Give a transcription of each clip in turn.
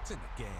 points in the game.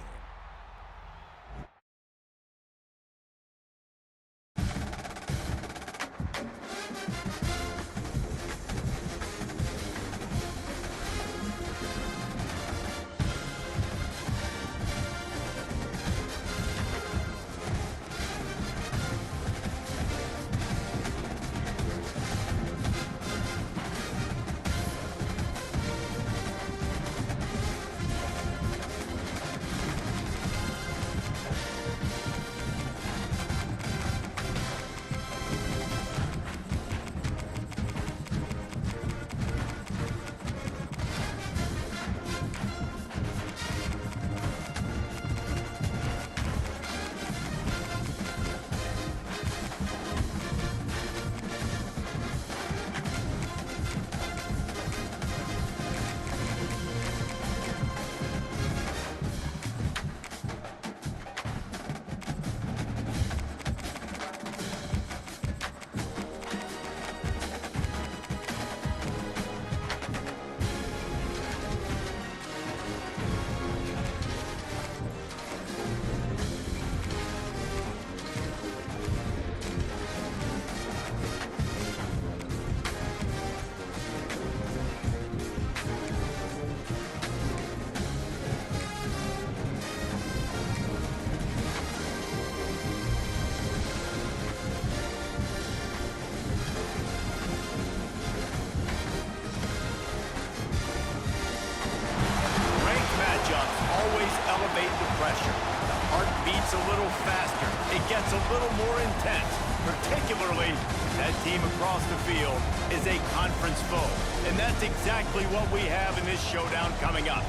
A little faster. It gets a little more intense. Particularly, that team across the field is a conference foe. And that's exactly what we have in this showdown coming up.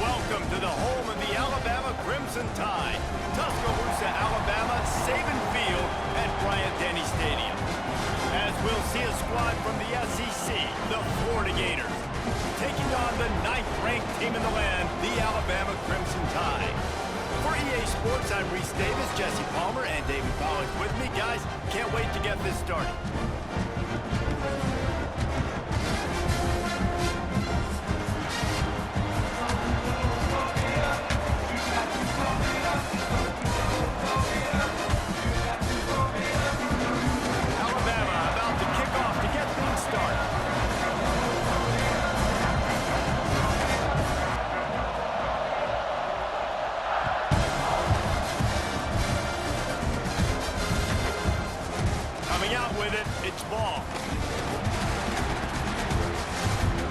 Welcome to the home of the Alabama Crimson Tide. Tuscaloosa, Alabama, Saban Field at Bryant-Denny Stadium. As we'll see a squad from the SEC, the Florida Gators, taking on the 9th-ranked team in the land, the Alabama Crimson Tide. For EA Sports, I'm Reese Davis, Jesse Palmer, and David Pollack with me. Guys, can't wait to get this started. Alabama about to kick off to get things started. Out with it, it's ball.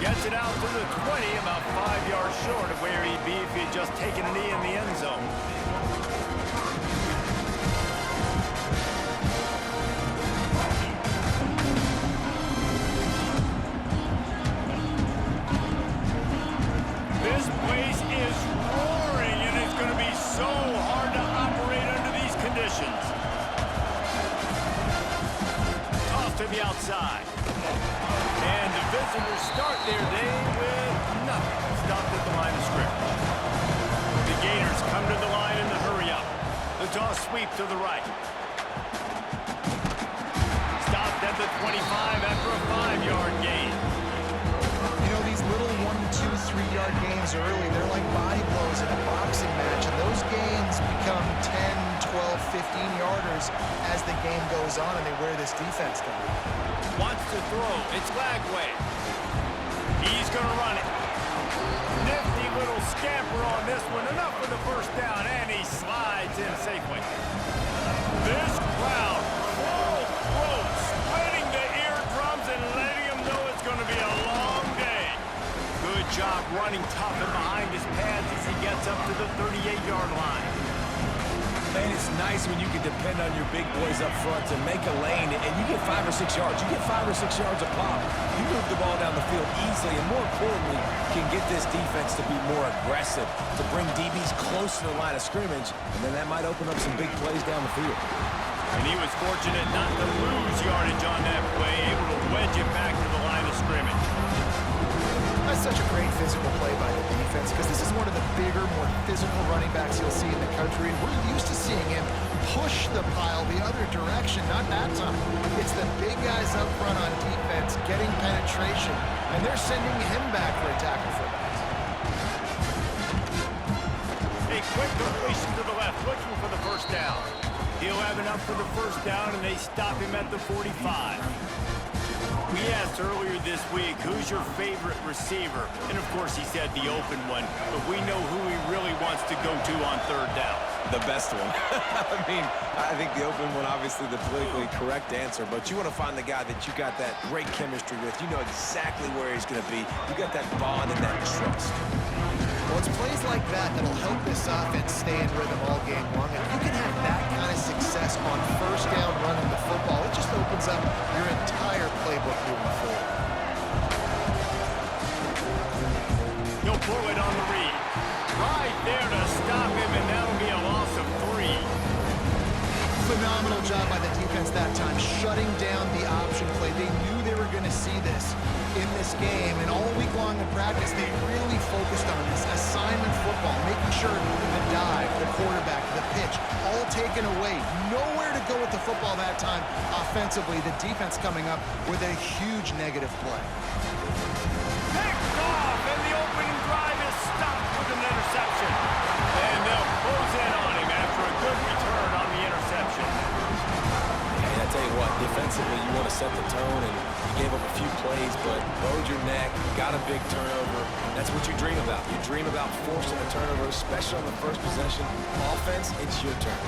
Gets it out to the 20, about 5 yards short of where he'd be if he'd just taken a knee in the end zone. This place is roaring, and it's going to be so hard to operate under these conditions. To the outside. And the visitors start their day with nothing. Stopped at the line of scrimmage. The Gators come to the line in the hurry up. The toss sweep to the right. Stopped at the 25 after a 5-yard gain. You know, these little 1, 2, 3-yard gains early, they're like body blows in a boxing match, and those gains become 10, 12, 15-yarders as the game goes on and they wear this defense down. Wants to throw. It's Lagway. He's going to run it. Nifty little scamper on this one. Enough for the first down, and he slides in safely. This crowd, full throat, splitting the eardrums and letting him know it's going to be a long day. Good job running tough and behind his pads as he gets up to the 38-yard line. Man, it's nice when you can depend on your big boys up front to make a lane, and you get 5 or 6 yards. You get 5 or 6 yards a pop. You move the ball down the field easily, and more importantly, can get this defense to be more aggressive, to bring DBs close to the line of scrimmage, and then that might open up some big plays down the field. And he was fortunate not to lose yardage on that play, able to wedge it back to the line of scrimmage. That's such a great physical play by the defense because this is one of the bigger, more physical running backs you'll see in the country. And we're used to seeing him push the pile the other direction, not that time. It's the big guys up front on defense getting penetration, and they're sending him back for a tackle for that. quick completion to the left, looking for the first down. He'll have enough for the first down, and they stop him at the 45. We asked earlier this week, who's your favorite receiver? And, of course, he said the open one, but we know who he really wants to go to on third down. The best one. I mean, I think the open one, obviously the politically correct answer, but you want to find the guy that you got that great chemistry with. You know exactly where he's going to be. You got that bond and that trust. Well, it's plays like that that'll help this offense stay in rhythm all game long. If you can have that kind of success on first down running the football, it just opens up your entire playbook moving forward. He'll pull it on the read. Right there to stop him, and that'll be a loss of 3. Phenomenal job by the defense that time, shutting down the option play. They knew they were going to see this in this game, and all week long in practice, they really focused on this assignment football, making sure the dive, the quarterback, the pitch, all taken away. Nowhere to go with the football that time offensively. The defense coming up with a huge negative play. Picked off, and the opening drive is stopped with an interception. And they'll close in on him after a good return on the interception. And I tell you what, defensively, you want to set the tone, and you gave up a few plays, but bowed your neck, got a big turnover. That's what you dream about. You dream about forcing a turnover, especially on the first possession. Offense, it's your turn.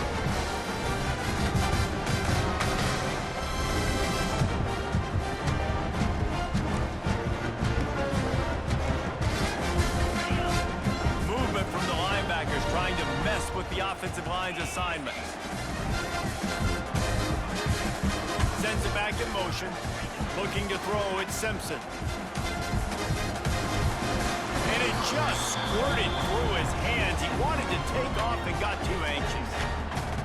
Movement from the linebackers trying to mess with the offensive line's assignments. Sends it back in motion. Looking to throw, it's Simpson. And it just squirted through his hands. He wanted to take off and got too anxious.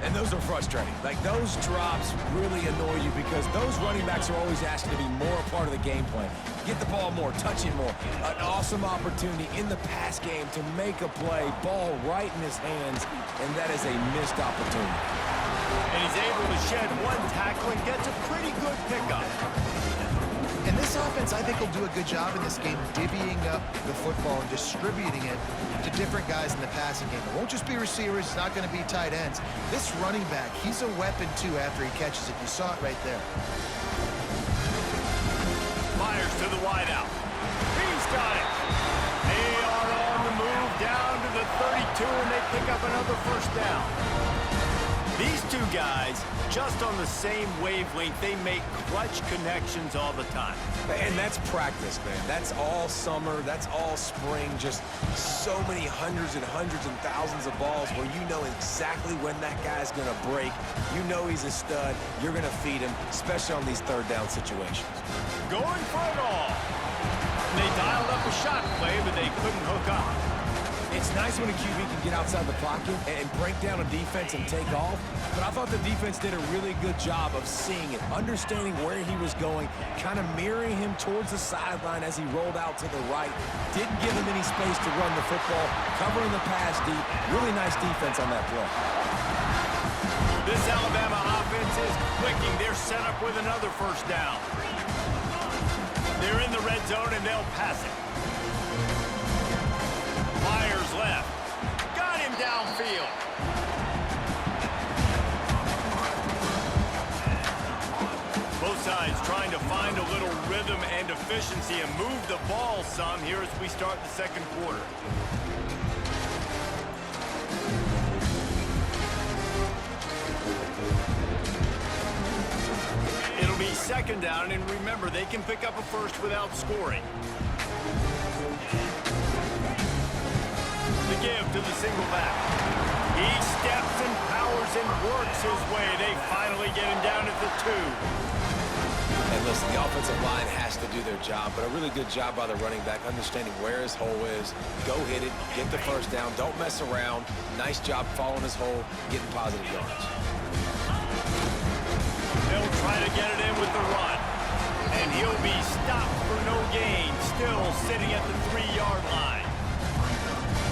And those are frustrating. Like, those drops really annoy you because those running backs are always asking to be more a part of the game plan. Get the ball more, touch it more. An awesome opportunity in the pass game to make a play, ball right in his hands, and that is a missed opportunity. And he's able to shed one tackle and gets a pretty good pickup. And this offense, I think, will do a good job in this game divvying up the football and distributing it to different guys in the passing game. It won't just be receivers. It's not going to be tight ends. This running back, he's a weapon, too, after he catches it. You saw it right there. Myers to the wideout. He's got it. They are on the move down to the 32, and they pick up another first down. These two guys, just on the same wavelength, they make clutch connections all the time. And that's practice, man. That's all summer. That's all spring. Just so many hundreds and thousands of balls where you know exactly when that guy's going to break. You know he's a stud. You're going to feed him, especially on these third down situations. Going for it all. They dialed up a shot play, but they couldn't hook up. It's nice when a QB can get outside the pocket and break down a defense and take off, but I thought the defense did a really good job of seeing it, understanding where he was going, kind of mirroring him towards the sideline as he rolled out to the right. Didn't give him any space to run the football, covering the pass deep. Really nice defense on that play. This Alabama offense is clicking. They're set up with another first down. They're in the red zone, and they'll pass it. Myers left. Got him downfield. Both sides trying to find a little rhythm and efficiency and move the ball some here as we start the second quarter. It'll be second down, and remember, they can pick up a first without scoring. The give to the single back. He steps and powers and works his way. They finally get him down at the 2. And listen, the offensive line has to do their job, but a really good job by the running back, understanding where his hole is. Go hit it, get the first down, don't mess around. Nice job following his hole, getting positive yards. They'll try to get it in with the run. And he'll be stopped for no gain, still sitting at the 3-yard line.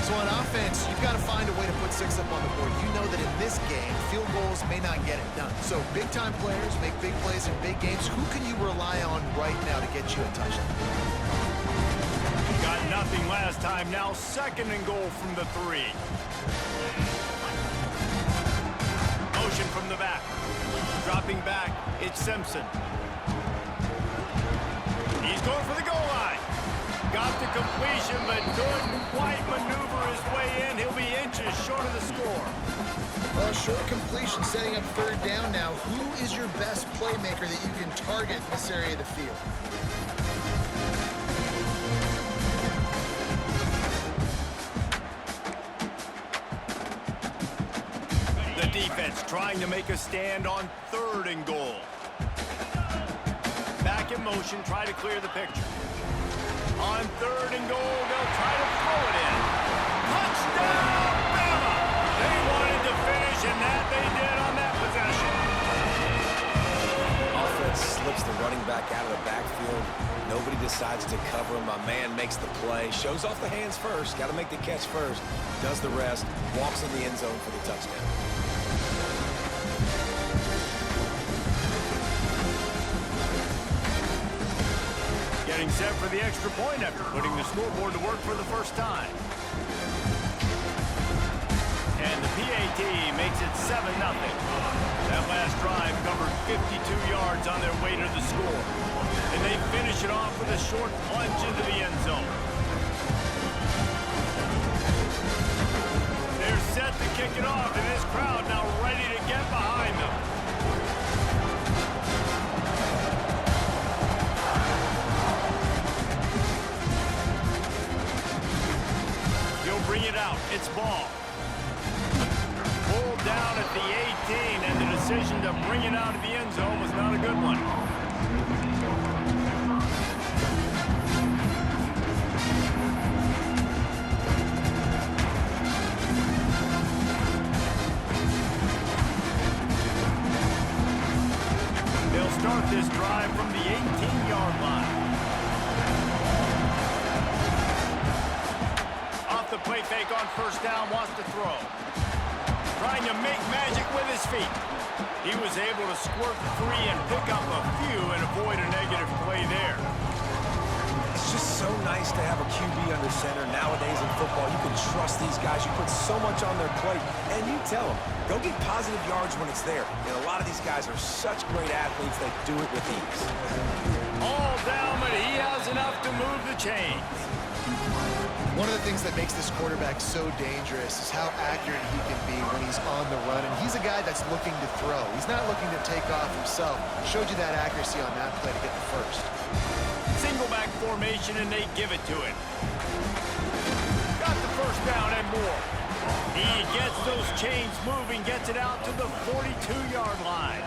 So on offense, you've got to find a way to put 6 up on the board. You know that in this game, field goals may not get it done. So big-time players make big plays in big games. Who can you rely on right now to get you a touchdown? Got nothing last time. Now 2nd and goal from the 3. Motion from the back. Dropping back, it's Simpson. He's going for the goal line. Got the completion, but couldn't quite maneuver his way in. He'll be inches short of the score. Well, short completion setting up 3rd down now. Who is your best playmaker that you can target in this area of the field? The defense trying to make a stand on 3rd and goal. Back in motion, try to clear the picture. On 3rd and goal, they'll try to throw it in. Touchdown, Bama! They wanted to finish, and that they did on that possession. Offense slips the running back out of the backfield. Nobody decides to cover him. My man makes the play. Shows off the hands first. Got to make the catch first. Does the rest. Walks in the end zone for the touchdown. Getting set for the extra point after putting the scoreboard to work for the first time. And the PAT makes it 7-0. That last drive covered 52 yards on their way to the score. And they finish it off with a short plunge into the end zone. They're set to kick it off, and this crowd now ready to get behind them. He'll bring it out. It's ball. Pulled down at the 18, and the decision to bring it out of the end zone was not a good one. They'll start this drive from the 18-yard line. Off the play fake on 1st down, wants to throw. Trying to make magic with his feet. He was able to squirt free and pick up a few and avoid a negative play there. It's just so nice to have a QB under center. Nowadays in football, you can trust these guys. You put so much on their plate, and you tell them, go get positive yards when it's there. And a lot of these guys are such great athletes, they do it with ease. All down, but he has enough to move the chains. One of the things that makes this quarterback so dangerous is how accurate he can be when he's on the run. And he's a guy that's looking to throw. He's not looking to take off himself. Showed you that accuracy on that play to get the first. Single back formation, and they give it to him. Got the 1st down and more. He gets those chains moving, gets it out to the 42-yard line.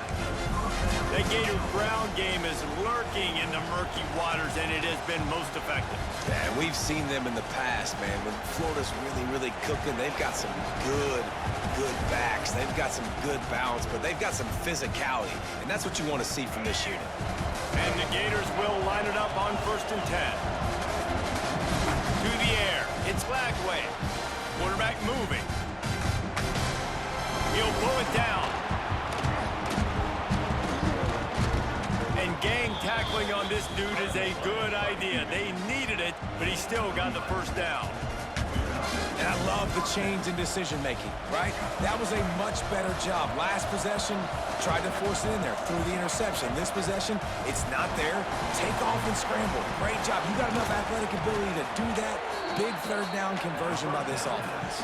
The Gator ground game is lurking in the murky waters, and it has been most effective. Yeah, we've seen them in the past, man. When Florida's really cooking, they've got some good backs. They've got some good balance, but they've got some physicality, and that's what you want to see from this unit. And the Gators will line it up on 1st and 10. To the air, it's Lagway. Quarterback moving. He'll pull it down. And gang tackling on this dude is a good idea. They needed it, but he still got the 1st down. And I love the change in decision-making, right? That was a much better job. Last possession, tried to force it in there, threw the interception. This possession, it's not there. Take off and scramble. Great job. You got enough athletic ability to do that. Big 3rd down conversion by this offense.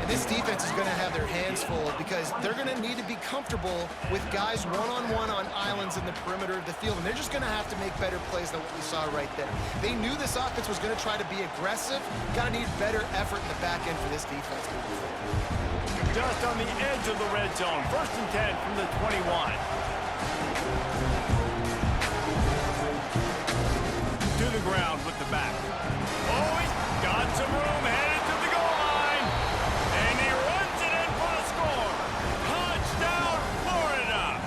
And this defense is going to have their hands full because they're going to need to be comfortable with guys one-on-one on islands in the perimeter of the field. And they're just going to have to make better plays than what we saw right there. They knew this offense was going to try to be aggressive. Got to need better effort in the back end for this defense moving forward. Just on the edge of the red zone. 1st and 10 from the 21. To the ground with the back. Oh, he's got some room, headed to the goal line. And he runs it in for the score. Touchdown, Florida.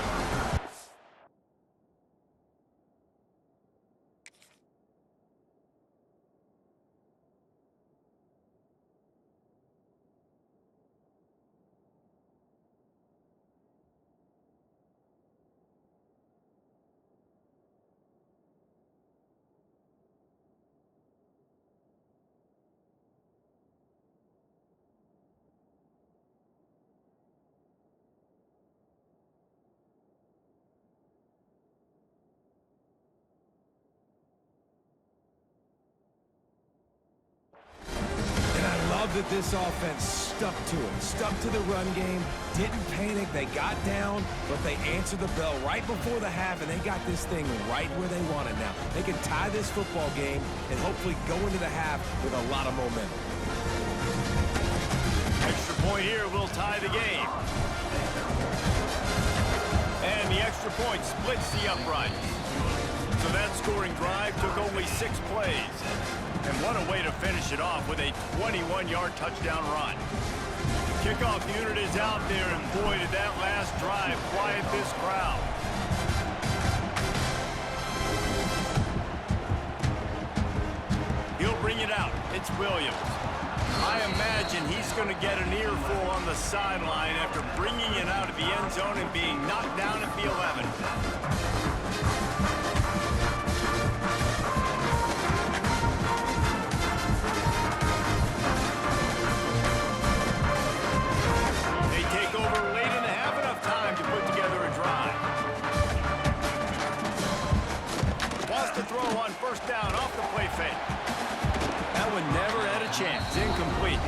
love that this offense stuck to it, stuck to the run game, didn't panic. They got down, but they answered the bell right before the half, and they got this thing right where they want it now. They can tie this football game and hopefully go into the half with a lot of momentum. Extra point here will tie the game. And the extra point splits the uprights. So that scoring drive took only 6 plays. And what a way to finish it off with a 21-yard touchdown run. Kickoff unit is out there, and boy, did that last drive quiet this crowd. He'll bring it out. It's Williams. I imagine he's going to get an earful on the sideline after bringing it out of the end zone and being knocked down at the 11. They take over late and have enough time to put together a drive. Wants to throw on first down off the play fake. That one never had a chance. Incomplete.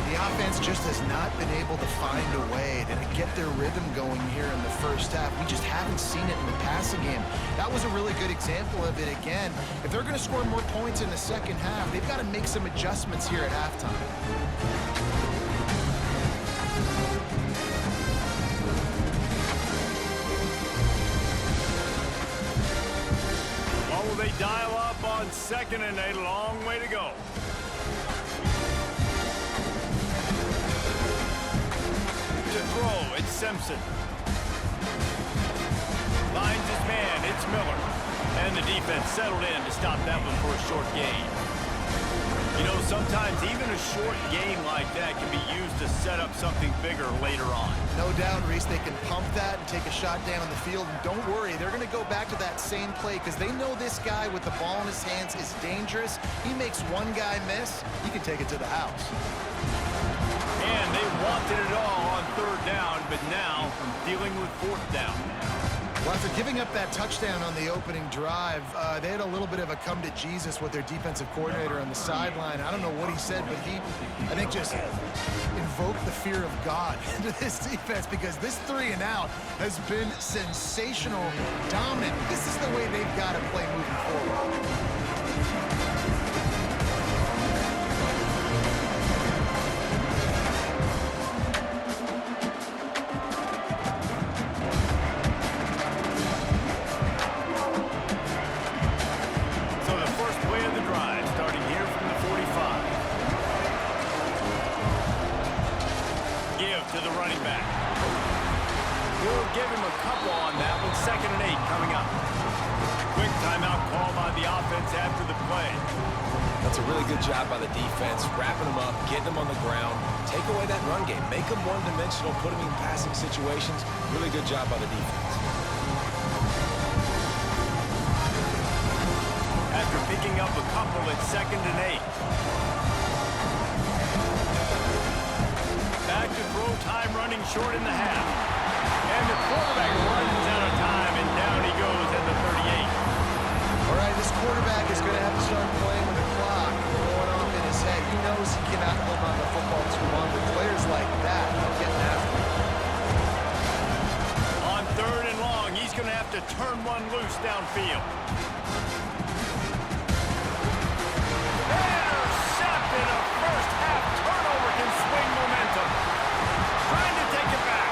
The offense just has not been able to find a way to get their rhythm going here in the first half. We just haven't seen it in the passing game. That was a really good example of it again. If they're going to score more points in the second half, they've got to make some adjustments here at halftime. Or will they dial up on second and a long way to go? To throw, it's Simpson. Finds his man, it's Miller. And the defense settled in to stop that one for a short gain. You know, sometimes even a short gain like that can be used to set up something bigger later on. No doubt, Reese, they can pump that and take a shot down the field. And don't worry, they're going to go back to that same play because they know this guy with the ball in his hands is dangerous. He makes one guy miss, he can take it to the house. And they wanted it all on third down, but now dealing with fourth down. Well, after giving up that touchdown on the opening drive, they had a little bit of a come to Jesus with their defensive coordinator on the sideline. I don't know what he said, but he, I think, just invoked the fear of God into this defense because this 3 and out has been sensational, dominant. This is the way they've got to play moving forward. To the running back. We'll give him a couple on that one. 2nd and 8 coming up. Quick timeout call by the offense after the play. That's a really good job by the defense, wrapping them up, getting them on the ground, take away that run game, make them one-dimensional, put them in passing situations. Really good job by the defense. After picking up a couple, it's 2nd and 8. Back to throw time, running short in the half. And the quarterback runs out of time, and down he goes at the 38. All right, this quarterback is going to have to start playing with the clock going off in his head. He knows he cannot hold on to the football too long, but players like that are getting after him. On 3rd and long, he's going to have to turn one loose downfield. Intercepted. A first half turnover can swing momentum. Trying to take it back.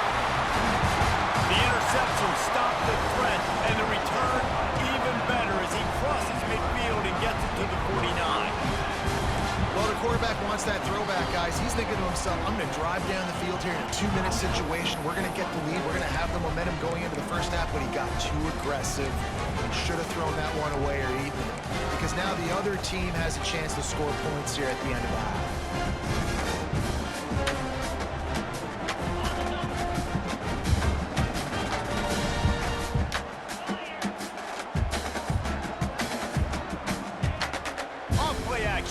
The interception stopped the threat, and the return even better as he crosses midfield and gets it to the 49. Well, the quarterback wants that throwback, guys. He's thinking to himself, I'm going to drive down the field here in a 2-minute situation. We're going to get the lead. We're going to have the momentum going into the first half, but he got too aggressive. He should have thrown that one away or eaten it, because now the other team has a chance to score points here at the end of the half.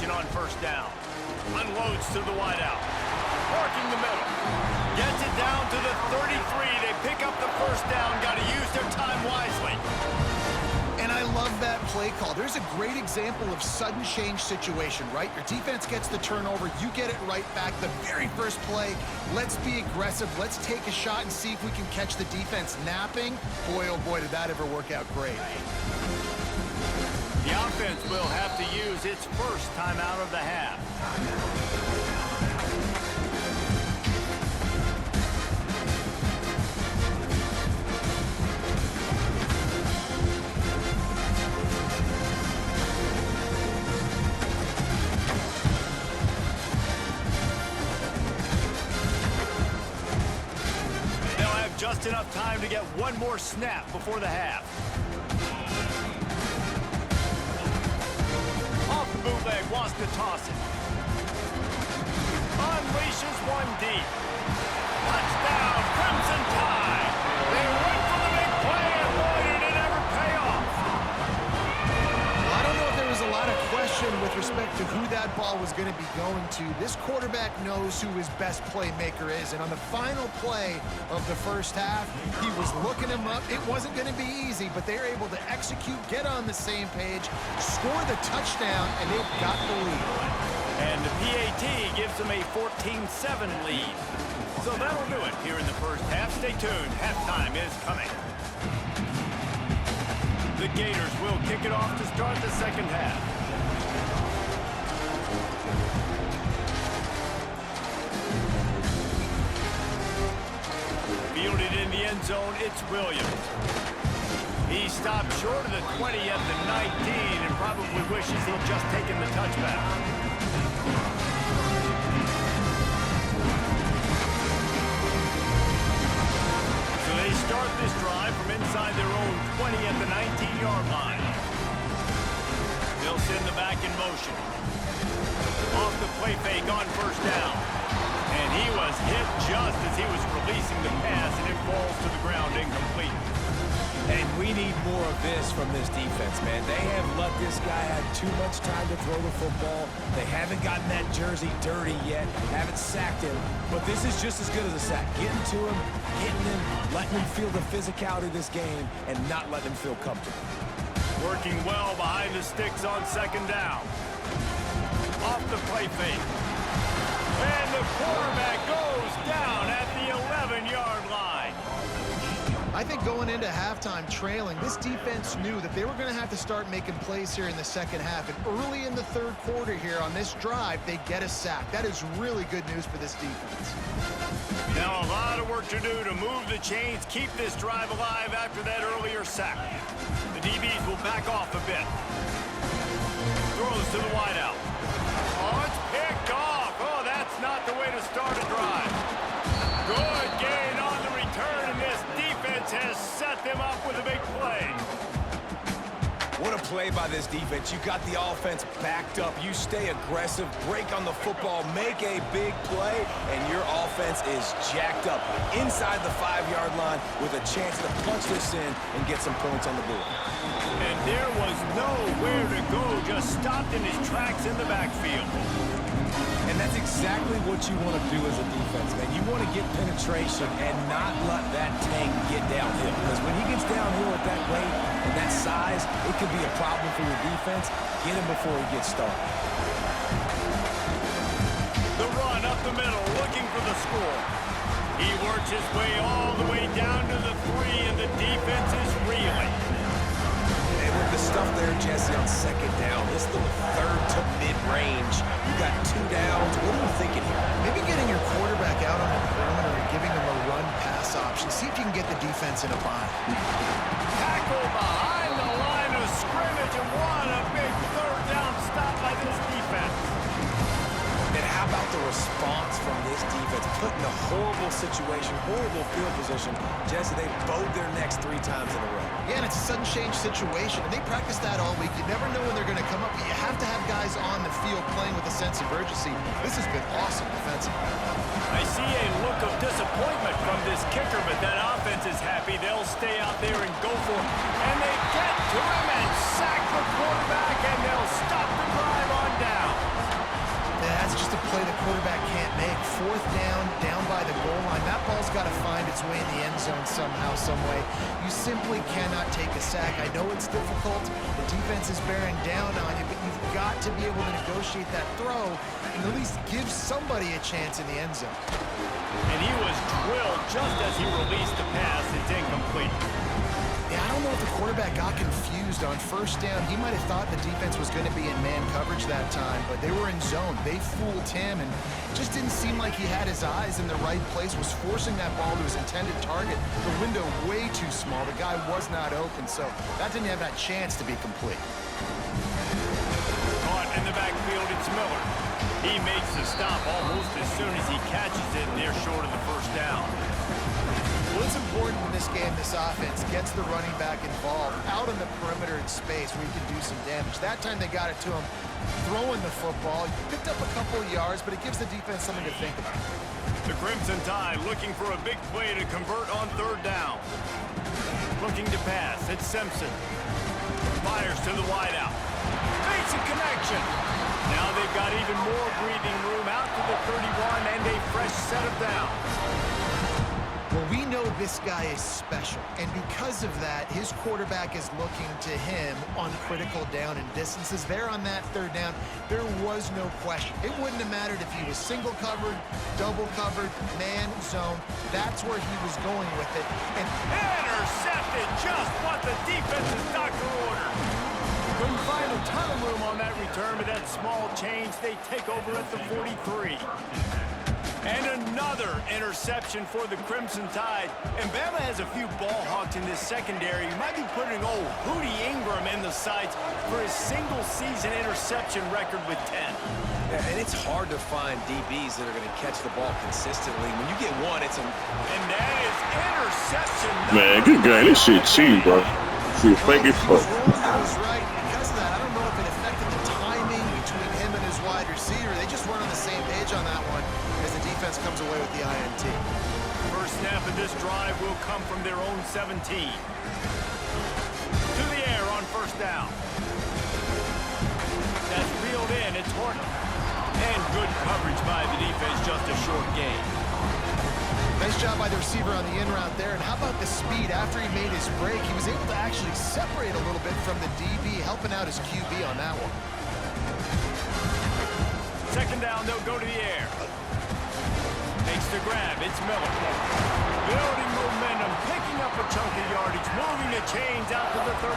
On first down. Unloads to the wideout. Working the middle. Gets it down to the 33. They pick up the first down. Got to use their time wisely. And I love that play call. There's a great example of sudden change situation, right? Your defense gets the turnover, you get it right back. The very first play, let's be aggressive. Let's take a shot and see if we can catch the defense napping. Boy, oh boy, did that ever work out great. The offense will have to use its first timeout of the half. Just enough time to get one more snap before the half. Off the bootleg, wants to toss it. Unleashes one deep. Touchdown, Crimson Tide. They went for the big play, and boy, did it ever pay off. Well, I don't know if there was a lot of question with respect to who that ball was going to be going to. This quarterback knows who his best playmaker is, and on the final play of the first half, he was looking him up. It wasn't going to be easy, but they were able to execute, get on the same page, score the touchdown, and they've got the lead. And the PAT gives them a 14-7 lead. So that'll do it here in the first half. Stay tuned. Halftime is coming. The Gators will kick it off to start the second half. Fielded in the end zone, it's Williams. He stopped short of the 20 at the 19 and probably wishes he'd just taken the touchback. So they start this drive from inside their own 20 at the 19-yard line. They'll send the back in motion. Off the play fake on first down. And he was hit just as he was releasing the pass, and it falls to the ground incomplete. And we need more of this from this defense, man. They have let this guy have too much time to throw the football. They haven't gotten that jersey dirty yet, haven't sacked him. But this is just as good as a sack. Getting to him, hitting him, letting him feel the physicality of this game, and not letting him feel comfortable. Working well behind the sticks on second down. Off the play fake. And the quarterback goes down at the 11-yard line. I think going into halftime trailing, this defense knew that they were going to have to start making plays here in the second half. And early in the third quarter here on this drive, they get a sack. That is really good news for this defense. Now a lot of work to do to move the chains, keep this drive alive after that earlier sack. The DBs will back off a bit. Throws to the wideout. Oh, it's picked off. Oh, that's not the way to start a drive. Good gain on the return, and this defense has set them up with a big play. What a play by this defense. You got the offense backed up. You stay aggressive, break on the football, make a big play, and your offense is jacked up inside the 5-yard line with a chance to punch this in and get some points on the board. And there was nowhere to go, just stopped in his tracks in the backfield. And that's exactly what you want to do as a defense, man. You want to get penetration and not let that tank get downhill. Because when he gets downhill at that weight and that size, it could be a problem for your defense. Get him before he gets started. The run up the middle, looking for the score. He works his way all the way down to the 3, and the defense is reeling. And with the stuff there, Jesse, on second down, this is the third to mid-range. You got 2 downs. What are you thinking here? Maybe getting your quarterback out on the perimeter and giving him a run-pass option. See if you can get the defense in a bind. Tackle behind the line of scrimmage, and what a big third down stop by this defense. And how about the response from this defense? Put in a horrible situation, horrible field position. Jesse, they bowed their necks 3 times in a row. Yeah, and it's a sudden change situation, and they practice that all week. You never know when they're going to come up, but you have to have guys on the field playing with a sense of urgency. This has been awesome defensively. I see a look of disappointment from this kicker, but that offense is happy. They'll stay out there and go for it. And they get to him and sack the quarterback, and they'll stop the drive on down. Yeah, that's just a play the quarterback can't make. 4th down, down by the goal line. That ball's got to find its way in the end zone somehow, some way. You simply cannot take a sack. I know it's difficult. The defense defense is bearing down on you, but you've got to be able to negotiate that throw and at least give somebody a chance in the end zone. And he was drilled just as he released the pass. It's incomplete. Yeah, I don't know if the quarterback got confused on first down. He might have thought the defense was going to be in man coverage that time, but they were in zone. They fooled him, and just didn't seem like he had his eyes in the right place, was forcing that ball to his intended target. The window way too small. The guy was not open, so that didn't have that chance to be complete. Caught in the backfield, it's Miller. He makes the stop almost as soon as he catches it, and they're short of the first down. What's important in this game, this offense gets the running back involved out in the perimeter in space where he can do some damage. That time they got it to him throwing the football. He picked up a couple of yards, but it gives the defense something to think about. The Crimson Tide looking for a big play to convert on third down. Looking to pass, it's Simpson. Fires to the wideout. Makes a connection. Now they've got even more breathing room out to the 31 and a fresh set of downs. Well, we know this guy is special, and because of that, his quarterback is looking to him on critical down and distances. There on that third down, there was no question. It wouldn't have mattered if he was single covered, double covered, man, zone. That's where he was going with it. And intercepted, just what the defense's doctor ordered. Couldn't find a ton of room on that return, but that small change, they take over at the 43. And another interception for the Crimson Tide. And Bama has a few ball hawks in this secondary. You might be putting old Hootie Ingram in the sights for his single-season interception record with 10. Yeah, and it's hard to find DBs that are going to catch the ball consistently. When you get one, it's a... And that is interception. Man, good game. This shit cheap, bro. Shit fake as fuck. Was right. Because of that, I don't know if it affected the timing between him and his wide receiver. They just weren't on the same page on that one as the defense comes away with the INT. First snap of this drive will come from their own 17. To the air on first down. That's reeled in. It's Horton. And good coverage by the defense, just a short gain. Nice job by the receiver on the in route there. And how about the speed? After he made his break, he was able to actually separate a little bit from the DB, helping out his QB on that one. Second down, they'll go to the air. Makes the grab, it's Miller. Building momentum, picking up a chunk of yardage, moving the chains out to the 34.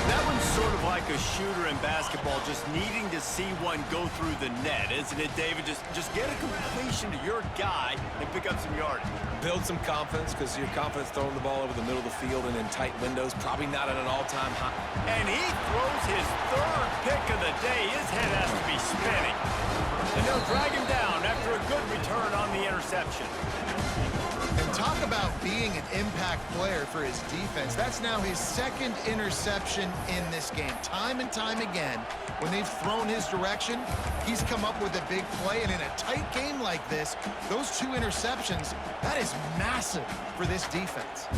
That one's sort of like a shooter in basketball, just needing to see one go through the net, isn't it, David? Just get a completion to your guy and pick up some yardage. Build some confidence, because your confidence throwing the ball over the middle of the field and in tight windows, probably not at an all-time high. And he throws his third pick of the day. His head has to be spinning. And they'll drag him down after a good return on the interception. And talk about being an impact player for his defense. That's now his second interception in this game. Time and time again, when they've thrown his direction, he's come up with a big play. And in a tight game like this, those two interceptions, that is massive for this defense.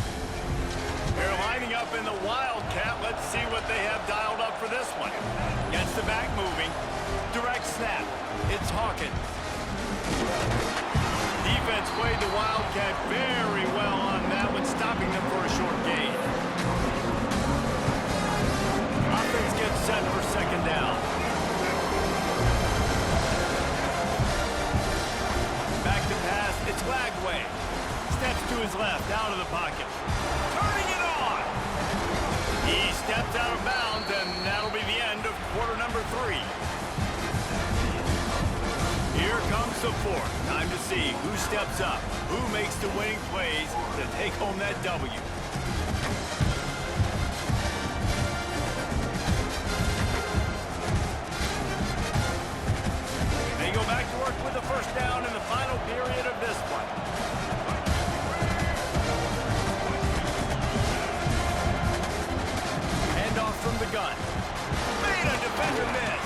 They're lining up in the Wildcat. Let's see what they have dialed up for this one. Gets the back moving. Direct snap. It's Hawkins. Defense played the Wildcat very well on that one, stopping them for a short gain. Offense gets set for second down. Back to pass, it's Lagway. Steps to his left, out of the pocket. Turning it on! He steps out of bounds, and that'll be the end of quarter number 3. Here comes the fourth. Time to see who steps up, who makes the winning plays to take home that W. They go back to work with the first down in the final period of this one. Handoff from the gun. Made a defender miss.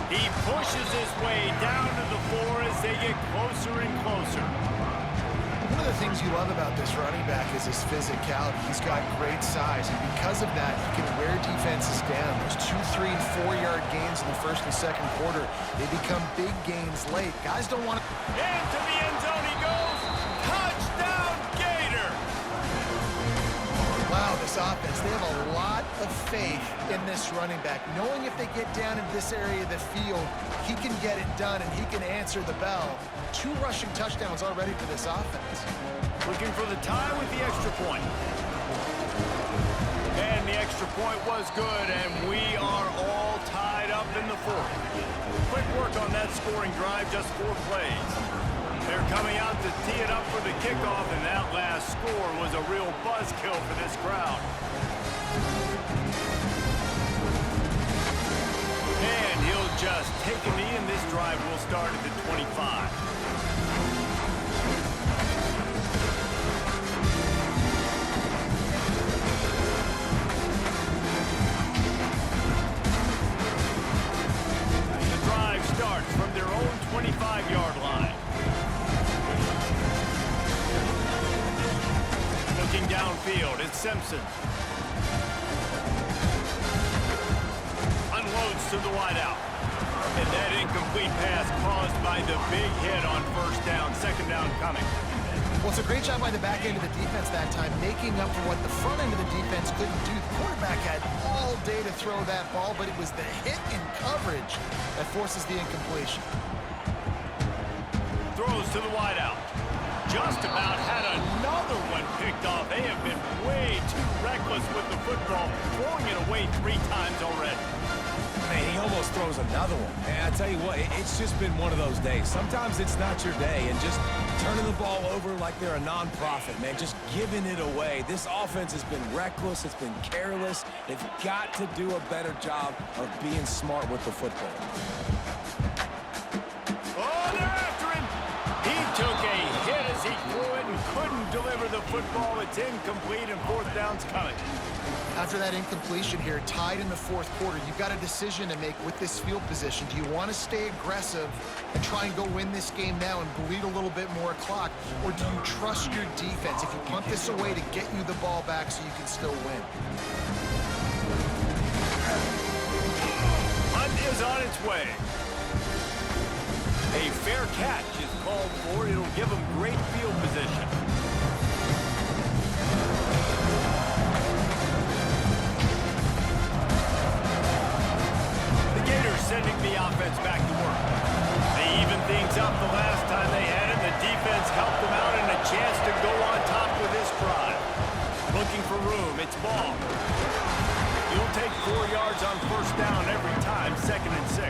He pushes his way down to the floor as they get closer and closer. One of the things you love about this running back is his physicality. He's got great size, and because of that, he can wear defenses down. Those 2, 3, and 4-yard gains in the first and second quarter, they become big gains late. Guys don't want to... Into the end zone he goes. Touchdown, Gator! Wow, this offense, they have a lot of faith in this running back, knowing if they get down into this area of the field, he can get it done and he can answer the bell. 2 rushing touchdowns already for this offense. Looking for the tie with the extra point. And the extra point was good, and we are all tied up in the 4th. Quick work on that scoring drive, just 4 plays. They're coming out to tee it up for the kickoff, and that last score was a real buzzkill for this crowd. And he'll just take a knee, and this drive will start at the 25. Starts from their own 25-yard line. Looking downfield, it's Simpson. Unloads to the wideout. And that incomplete pass caused by the big hit on 1st down, 2nd down coming. Well, it's a great job by the back end of the defense that time, making up for what the front end of the defense couldn't do. The quarterback had all day to throw that ball, but it was the hit in coverage that forces the incompletion. Throws to the wideout. Just about had another one picked off. They have been way too reckless with the football, throwing it away 3 times already. Man, he almost throws another one. And I tell you what, it's just been one of those days. Sometimes it's not your day, and just turning the ball over like they're a non-profit, man, just giving it away. This offense has been reckless. It's been careless. They've got to do a better job of being smart with the football. Oh, they're after him. He took a hit as he threw it and couldn't deliver the football. It's incomplete, and 4th down's coming. After that incompletion here, tied in the 4th quarter, you've got a decision to make with this field position. Do you want to stay aggressive and try and go win this game now and bleed a little bit more clock? Or do you trust your defense if you punt this away to get you the ball back so you can still win? Hunt is on its way. A fair catch is called for. It'll give him great field position. Sending the offense back to work. They evened things up the last time they had it. The defense helped them out and a chance to go on top with this drive. Looking for room. It's ball. You'll take 4 yards on 1st down every time, 2nd and 6.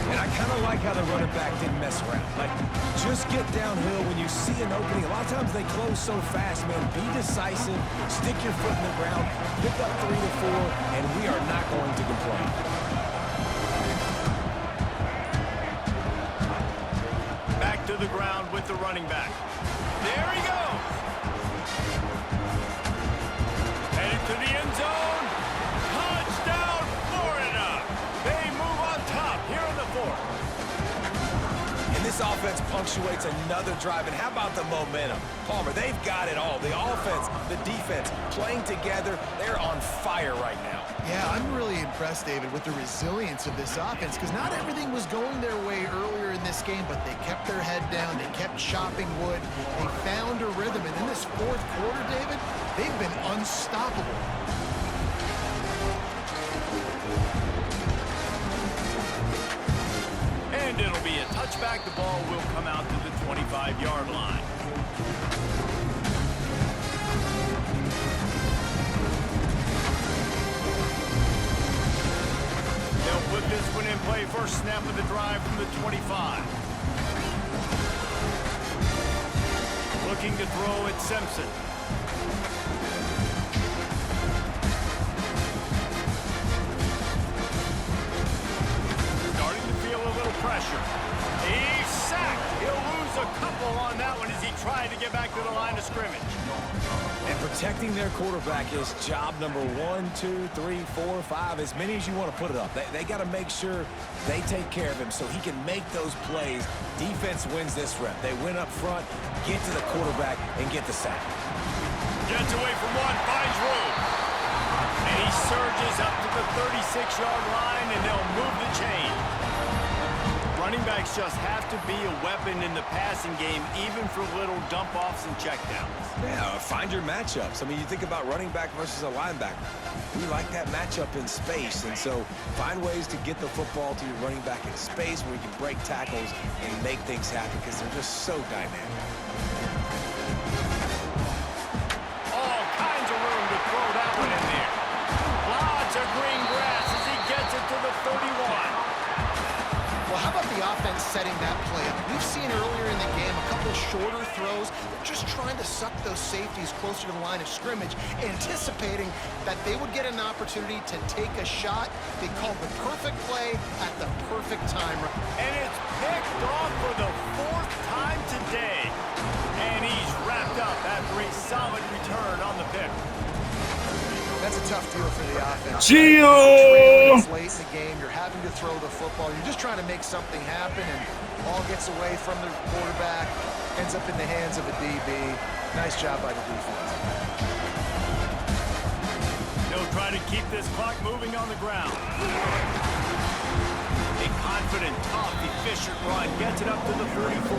And I kind of like how the running back didn't mess around. Like, just get downhill when you see an opening. A lot of times they close so fast, man. Be decisive. Stick your foot in the ground. Pick up 3 to 4, and we are not going to complain. To the ground with the running back. There he goes. Headed to the end zone. Touchdown, Florida. They move on top here in the 4th. And this offense punctuates another drive. And how about the momentum? Palmer, they've got it all. The offense, the defense, playing together. They're on fire right now. Yeah, I'm really impressed, David, with the resilience of this offense, because not everything was going their way earlier in this game, but they kept their head down, they kept chopping wood, they found a rhythm, and in this 4th quarter, David, they've been unstoppable. And it'll be a touchback. The ball will come out to the 25-yard line. They'll put this one in play. First snap of the drive from the 25. Looking to throw at Simpson. Starting to feel a little pressure. He's sacked. He'll lose a couple on that one as he tried to get back to the line of scrimmage. And protecting their quarterback is job number 1, 2, 3, 4, 5, as many as you want to put it up. They got to make sure they take care of him so he can make those plays. Defense wins this rep. They win up front, get to the quarterback, and get the sack. Gets away from one, finds room. And he surges up to the 36-yard line, and they'll move the chain. Running backs just have to be a weapon in the passing game, even for little dump-offs and checkdowns. Yeah, find your matchups. I mean, you think about running back versus a linebacker. We like that matchup in space, and so find ways to get the football to your running back in space where you can break tackles and make things happen because they're just so dynamic. All kinds of room to throw that one in there. Lots of green grass as he gets it to the 31. Well, how about the offense setting that play up? We've seen earlier in the game a couple shorter throws. They're just trying to suck those safeties closer to the line of scrimmage, anticipating that they would get an opportunity to take a shot. They called the perfect play at the perfect time. And it's picked off for the 4th time today. And he's wrapped up after a solid return on the pick. That's a tough deal for the offense. Gio! Right? It's late in the game. You're having to throw the football. You're just trying to make something happen, and ball gets away from the quarterback, ends up in the hands of a DB. Nice job by the defense. They'll try to keep this clock moving on the ground. A confident, tough, efficient run gets it up to the 34.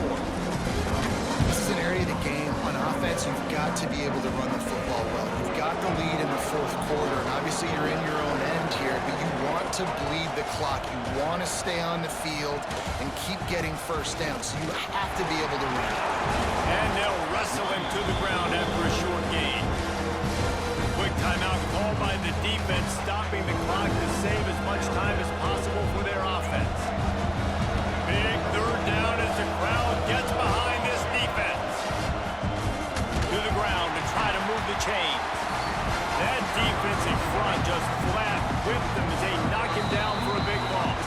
This is an area of the game. On offense, you've got to be able to run the football well. You've got the lead in the 4th quarter, and obviously you're in your own end here, but you want to bleed the clock. You want to stay on the field and keep getting first down, so you have to be able to run. And they'll wrestle him to the ground after a short gain. Quick timeout called by the defense, stopping the clock to save as much time as possible for their offense. Big 3rd down as the crowd gets behind this defense. To the ground to try to move the chains. That defensive front just flat whipped them as they knock him down for a big loss.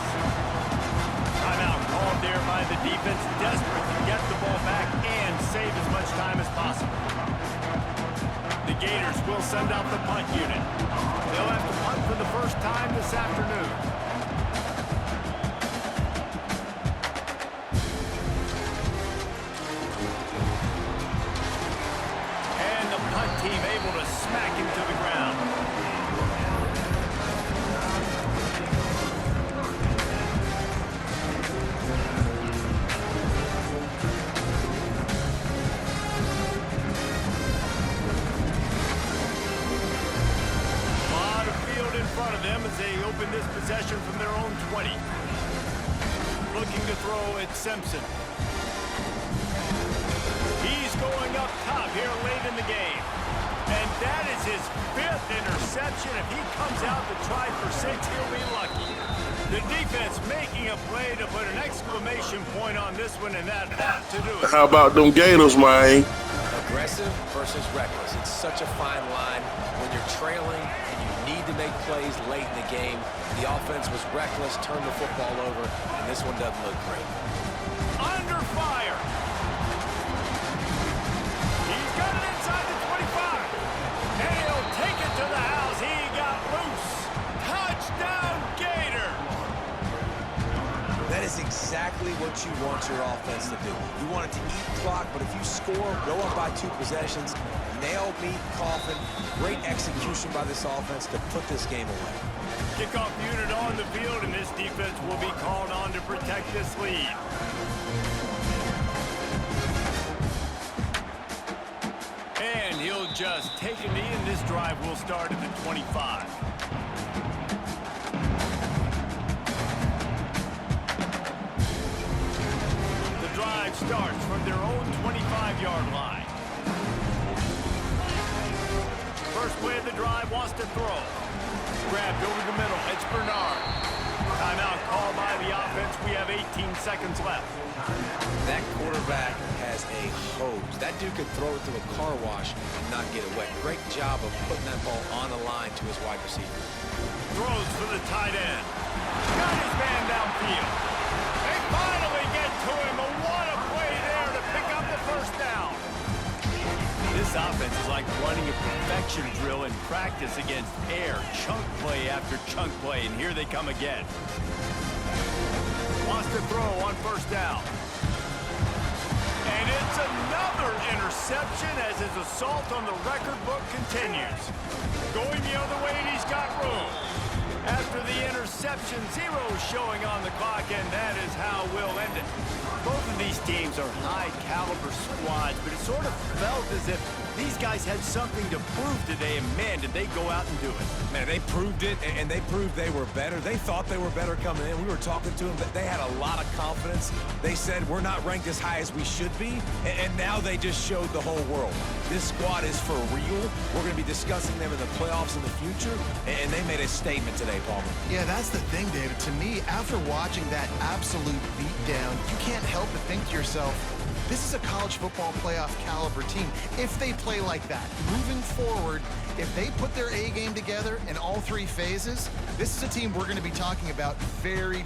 Timeout called there by the defense, desperate to get the ball back and save as much time as possible. The Gators will send out the punt unit. They'll have to punt for the first time this afternoon. Team able to smack him to the ground. A lot of field in front of them as they open this possession from their own 20. Looking to throw at Simpson. He's going up top here late in the game. And that is his 5th interception. If he comes out to try for 6, he'll be lucky. The defense making a play to put an exclamation point on this one, and that ought to do it. How about them Gators, man? Aggressive versus reckless. It's such a fine line when you're trailing and you need to make plays late in the game. The offense was reckless, turned the football over, and this one doesn't look great. Under fire. He's got it inside the 25. And he'll take it to the house. He got loose. Touchdown, Gator. That is exactly what you want your offense to do. You want it to eat clock, but if you score, go up by 2 possessions, nail, meet, coffin. Great execution by this offense to put this game away. Kickoff unit on the field, and this defense will be called on to protect this lead. And he'll just take a knee, and this drive will start at the 25. The drive starts from their own 25-yard line. First play of the drive wants to throw. Grabbed over the middle. It's Bernard. Timeout called by the offense. We have 18 seconds left. That quarterback has a hose. That dude could throw it to a car wash and not get it wet. Great job of putting that ball on the line to his wide receiver. Throws for the tight end. Got his man downfield. They finally get to him. And what a play there to pick up the first down. This offense is like running a perfection drill in practice against air. Chunk play after chunk play, and here they come again. Wants to throw on first down. And it's another interception as his assault on the record book continues. Going the other way, and he's got room. After the interception, interception, 0 showing on the clock, and that is how we'll end it. Both of these teams are high-caliber squads, but it sort of felt as if these guys had something to prove today, and man, did they go out and do it. Man, they proved it, and they proved they were better. They thought they were better coming in. We were talking to them, but they had a lot of confidence. They said, we're not ranked as high as we should be, and now they just showed the whole world. This squad is for real. We're going to be discussing them in the playoffs in the future, and they made a statement today, Palmer. Yeah, that's the thing, David. To me, after watching that absolute beatdown, you can't help but think to yourself, this is a college football playoff caliber team. If they play like that, moving forward, if they put their A game together in all three phases, this is a team we're going to be talking about very, very